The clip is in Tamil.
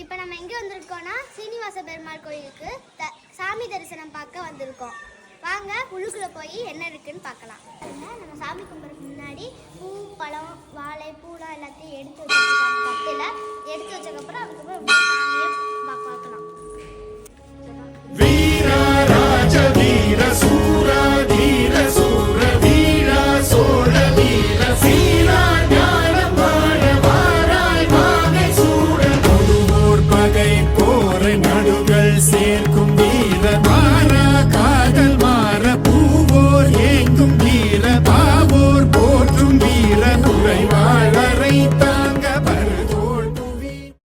இப்போ நம்ம எங்கே வந்திருக்கோம்னா சீனிவாச பெருமாள் கோயிலுக்கு சாமி தரிசனம் பார்க்க வந்திருக்கோம். வாங்க உள்ளுக்குள்ளே போய் என்ன இருக்குன்னு பார்க்கலாம். நம்ம சாமி கும்பிட்றதுக்கு முன்னாடி பூ, பழம், வாழை, பூலாம் எல்லாத்தையும் எடுத்து வச்சுருக்கோம். தட்டில்